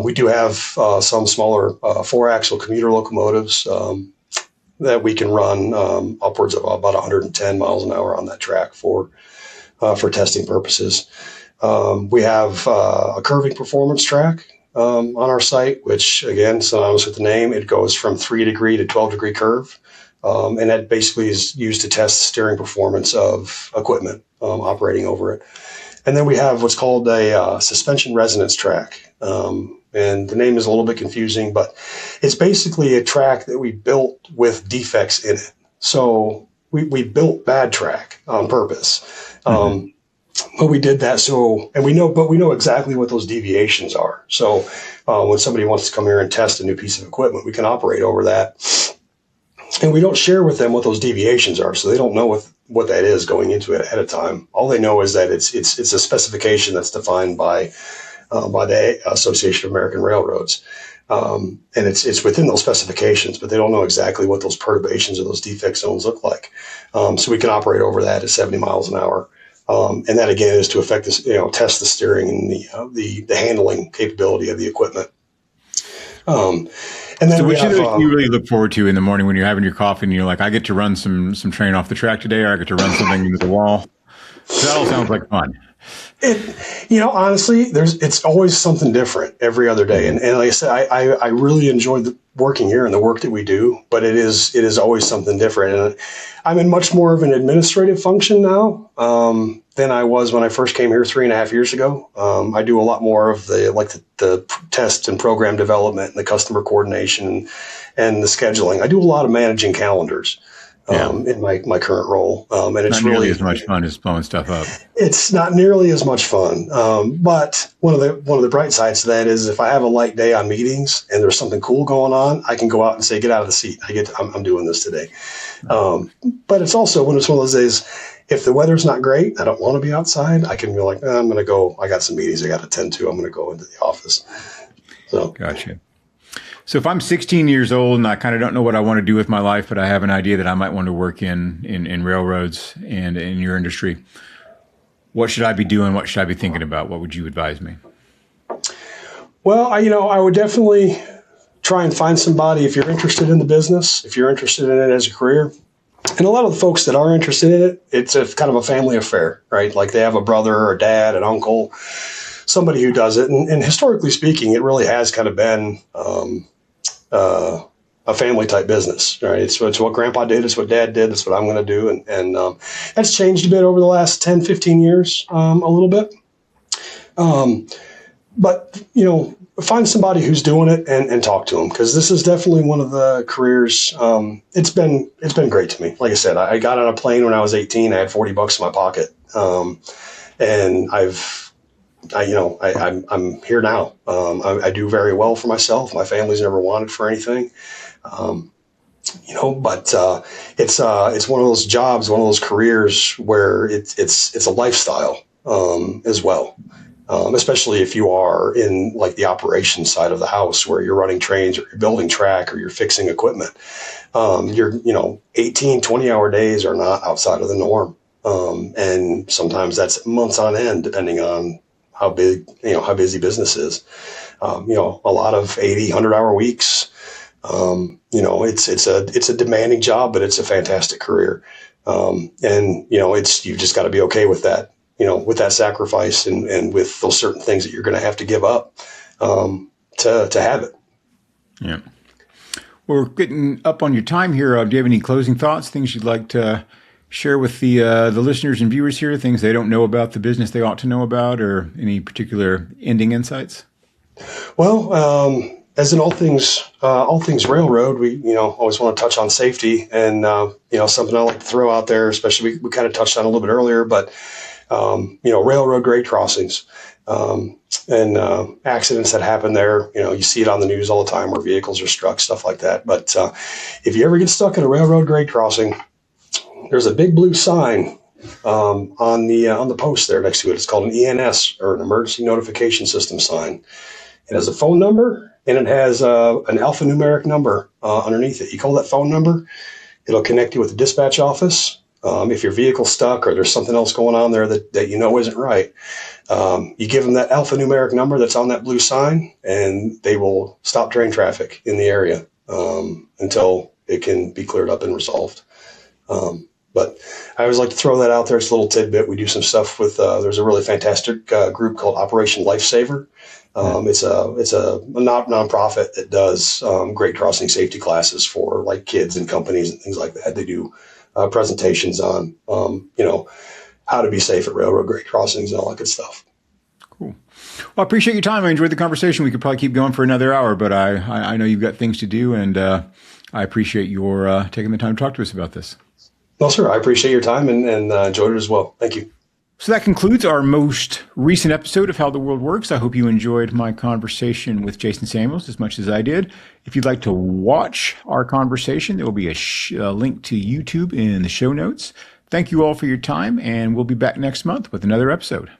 We do have some smaller 4-axle commuter locomotives that we can run upwards of about 110 miles an hour on that track for testing purposes. We have a curving performance track on our site, which again, synonymous with the name, it goes from 3-degree to 12-degree curve. And that basically is used to test the steering performance of equipment operating over it. And then we have what's called a suspension resonance track. And the name is a little bit confusing, but it's basically a track that we built with defects in it. So we built bad track on purpose. But we did that but we know exactly what those deviations are. So when somebody wants to come here and test a new piece of equipment, we can operate over that. And we don't share with them what those deviations are, so they don't know what that is going into it ahead of time. All they know is that it's a specification that's defined by the Association of American Railroads, and it's within those specifications, but they don't know exactly what those perturbations or those defect zones look like. So we can operate over that at 70 miles an hour, and that again is to affect this, test the steering and the handling capability of the equipment. And then so which of those do you really look forward to in the morning when you're having your coffee and you're like, I get to run some train off the track today, or I get to run something into the wall? That all sounds like fun. Honestly, it's always something different every other day. And like I said, I really enjoy working here and the work that we do, but it is always something different. And I'm in much more of an administrative function now than I was when I first came here 3.5 years ago. I do a lot more of the test and program development and the customer coordination and the scheduling. I do a lot of managing calendars. In my current role. And it's not nearly really as much fun as blowing stuff up. It's not nearly as much fun. But one of the bright sides to that is if I have a light day on meetings and there's something cool going on, I can go out and say, get out of the seat. I'm doing this today. But it's also when it's one of those days, if the weather's not great, I don't want to be outside. I can be like, I'm going to go. I got some meetings I got to attend to. I'm going to go into the office. So gotcha. So if I'm 16 years old and I kind of don't know what I want to do with my life, but I have an idea that I might want to work in railroads and in your industry, what should I be doing? What should I be thinking about? What would you advise me? Well, I would definitely try and find somebody if you're interested in the business, if you're interested in it as a career. And a lot of the folks that are interested in it, it's a kind of a family affair, right? Like they have a brother or dad, an uncle, somebody who does it. And historically speaking, it really has kind of been a family type business, right? It's what grandpa did. It's what dad did. It's what I'm going to do. And that's changed a bit over the last 10, 15 years, a little bit. But, find somebody who's doing it and talk to them, because this is definitely one of the careers. It's been great to me. Like I said, I got on a plane when I was 18. I had $40 in my pocket. And I'm here now. I do very well for myself. My family's never wanted for anything. But it's one of those jobs, one of those careers where it's a lifestyle as well. Especially if you are in like the operations side of the house where you're running trains or you're building track or you're fixing equipment. Your 18, 20-hour days are not outside of the norm. And sometimes that's months on end, depending on how busy business is. A lot of 80, 100-hour weeks. It's a demanding job, but it's a fantastic career. You've just got to be okay with that, with that sacrifice and with those certain things that you're going to have to give up, to have it. Yeah. Well, we're getting up on your time here. Do you have any closing thoughts, things you'd like to share with the listeners and viewers here, things they don't know about the business they ought to know about, or any particular ending insights? Well, as in all things railroad, we always want to touch on safety, and something I like to throw out there, especially we kind of touched on a little bit earlier, but railroad grade crossings and accidents that happen there. You see it on the news all the time where vehicles are struck, stuff like that. But if you ever get stuck at a railroad grade crossing, there's a big blue sign on the post there next to it. It's called an ENS, or an emergency notification system sign. It has a phone number and it has an alphanumeric number underneath it. You call that phone number, it'll connect you with the dispatch office. If your vehicle's stuck or there's something else going on there that isn't right, you give them that alphanumeric number that's on that blue sign, and they will stop train traffic in the area until it can be cleared up and resolved. But I always like to throw that out there. It's a little tidbit. We do some stuff with, there's a really fantastic group called Operation Lifesaver. It's a nonprofit that does grade crossing safety classes for like kids and companies and things like that. They do presentations on, how to be safe at railroad grade crossings and all that good stuff. Cool. Well, I appreciate your time. I enjoyed the conversation. We could probably keep going for another hour, but I know you've got things to do, and I appreciate your taking the time to talk to us about this. Well, sir, I appreciate your time and enjoyed it as well. Thank you. So that concludes our most recent episode of How the World Works. I hope you enjoyed my conversation with Jason Samuels as much as I did. If you'd like to watch our conversation, there will be a link to YouTube in the show notes. Thank you all for your time, and we'll be back next month with another episode.